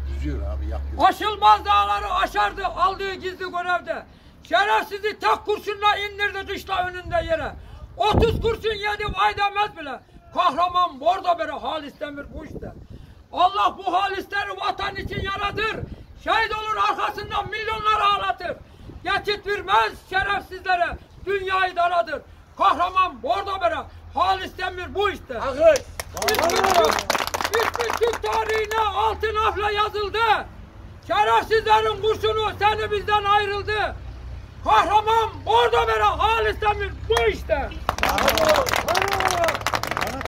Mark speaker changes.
Speaker 1: Düzüyor abi, yapıyor.
Speaker 2: Aşılmaz dağları aşardı aldığı gizli görevde. Şerefsizi tek kurşunla indirdi kışla önünde yere. 30 kurşun yedi vay demez bile. Kahraman bordo bere Halis Demir bu işte. Allah bu Halisleri vatan için yaradır. Şehit olur arkasından milyonlar ağlatır. Geçit vermez şerefsizlere, dünyayı daradır. Kahraman bordo bere Halis Demir bu işte. İsmi Türk tarihine altın harfle yazıldı. Şerefsizlerin kurşunu seni bizden ayrıldı. Kahraman bordo bere Halis Demir bu işte.